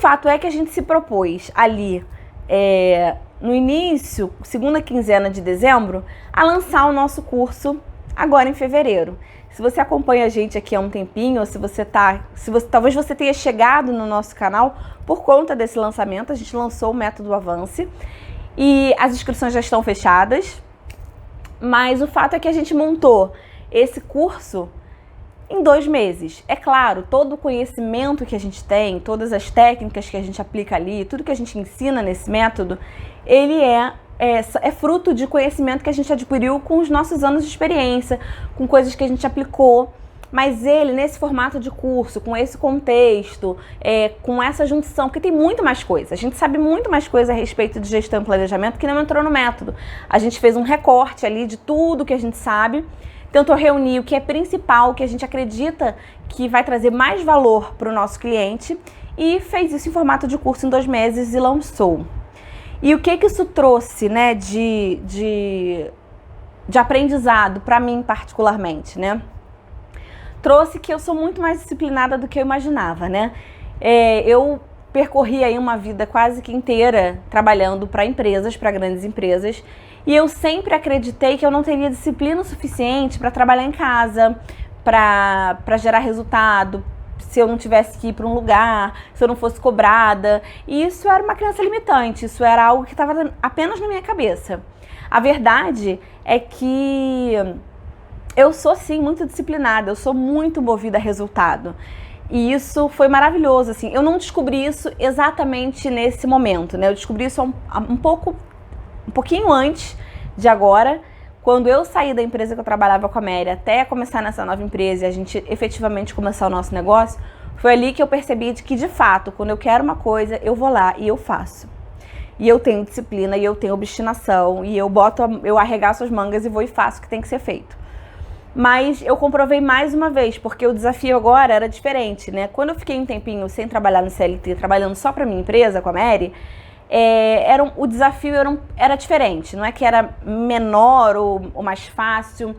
fato é que a gente se propôs ali, no início, segunda quinzena de dezembro, a lançar o nosso curso agora em fevereiro. Se você acompanha a gente aqui há um tempinho, ou talvez você tenha chegado no nosso canal por conta desse lançamento, a gente lançou o Método Avance e as inscrições já estão fechadas, mas o fato é que a gente montou esse curso em 2 meses. É claro, todo o conhecimento que a gente tem, todas as técnicas que a gente aplica ali, tudo que a gente ensina nesse método, ele é fruto de conhecimento que a gente adquiriu com os nossos anos de experiência, com coisas que a gente aplicou, mas ele, nesse formato de curso, com esse contexto, com essa junção, porque tem muito mais coisa, a gente sabe muito mais coisa a respeito de gestão e planejamento que não entrou no método. A gente fez um recorte ali de tudo que a gente sabe, tentou reunir o que é principal, o que a gente acredita que vai trazer mais valor para o nosso cliente e fez isso em formato de curso em 2 meses e lançou. E o que isso trouxe, né, de aprendizado para mim particularmente, né? Trouxe que eu sou muito mais disciplinada do que eu imaginava, né? Eu percorri aí uma vida quase que inteira trabalhando para empresas, para grandes empresas, e eu sempre acreditei que eu não teria disciplina suficiente para trabalhar em casa, para gerar resultado, se eu não tivesse que ir para um lugar, se eu não fosse cobrada. E isso era uma crença limitante, isso era algo que estava apenas na minha cabeça. A verdade é que eu sou sim muito disciplinada, eu sou muito movida a resultado. E isso foi maravilhoso, assim. Eu não descobri isso exatamente nesse momento, né? Eu descobri isso um pouquinho antes de agora, quando eu saí da empresa que eu trabalhava com a Mary até começar nessa nova empresa e a gente efetivamente começar o nosso negócio, foi ali que eu percebi que, de fato, quando eu quero uma coisa, eu vou lá e eu faço. E eu tenho disciplina, e eu tenho obstinação, e eu arregaço as mangas e vou e faço o que tem que ser feito. Mas eu comprovei mais uma vez, porque o desafio agora era diferente, né? Quando eu fiquei um tempinho sem trabalhar no CLT, trabalhando só para minha empresa, com a Mary, o desafio era diferente. Não é que era menor ou mais fácil.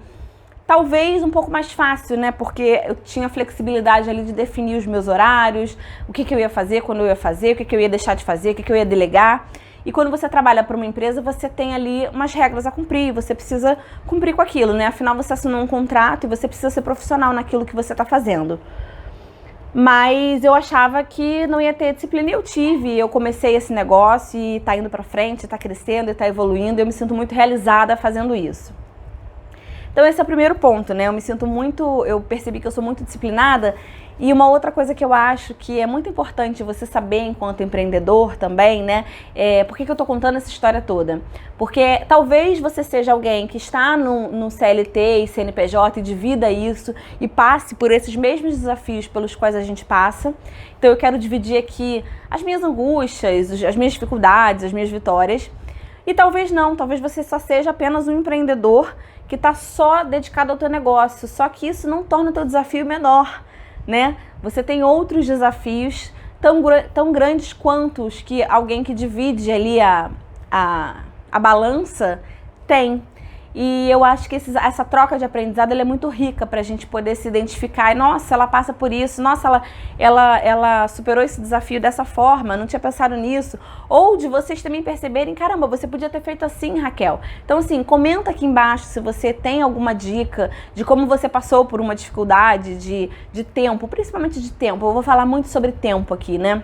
Talvez um pouco mais fácil, né? Porque eu tinha flexibilidade ali de definir os meus horários, o que eu ia fazer, quando eu ia fazer, o que eu ia deixar de fazer, o que eu ia delegar. E quando você trabalha para uma empresa, você tem ali umas regras a cumprir, você precisa cumprir com aquilo, né? Afinal, você assinou um contrato e você precisa ser profissional naquilo que você está fazendo. Mas eu achava que não ia ter disciplina e eu tive. Eu comecei esse negócio e tá indo para frente, tá crescendo e tá evoluindo. Eu me sinto muito realizada fazendo isso. Então esse é o primeiro ponto, né? Eu percebi que eu sou muito disciplinada. E uma outra coisa que eu acho que é muito importante você saber enquanto empreendedor também, né? Por que eu tô contando essa história toda? Porque talvez você seja alguém que está no CLT e CNPJ e divida isso e passe por esses mesmos desafios pelos quais a gente passa. Então eu quero dividir aqui as minhas angústias, as minhas dificuldades, as minhas vitórias. E talvez não, talvez você só seja apenas um empreendedor que está só dedicado ao teu negócio, só que isso não torna o teu desafio menor, né? Você tem outros desafios tão grandes quanto os que alguém que divide ali a balança tem. E eu acho que essa troca de aprendizado ela é muito rica para a gente poder se identificar. E, nossa, ela passa por isso. Nossa, ela superou esse desafio dessa forma. Não tinha pensado nisso. Ou de vocês também perceberem, caramba, você podia ter feito assim, Raquel. Então, assim, comenta aqui embaixo se você tem alguma dica de como você passou por uma dificuldade de tempo, principalmente de tempo. Eu vou falar muito sobre tempo aqui, né?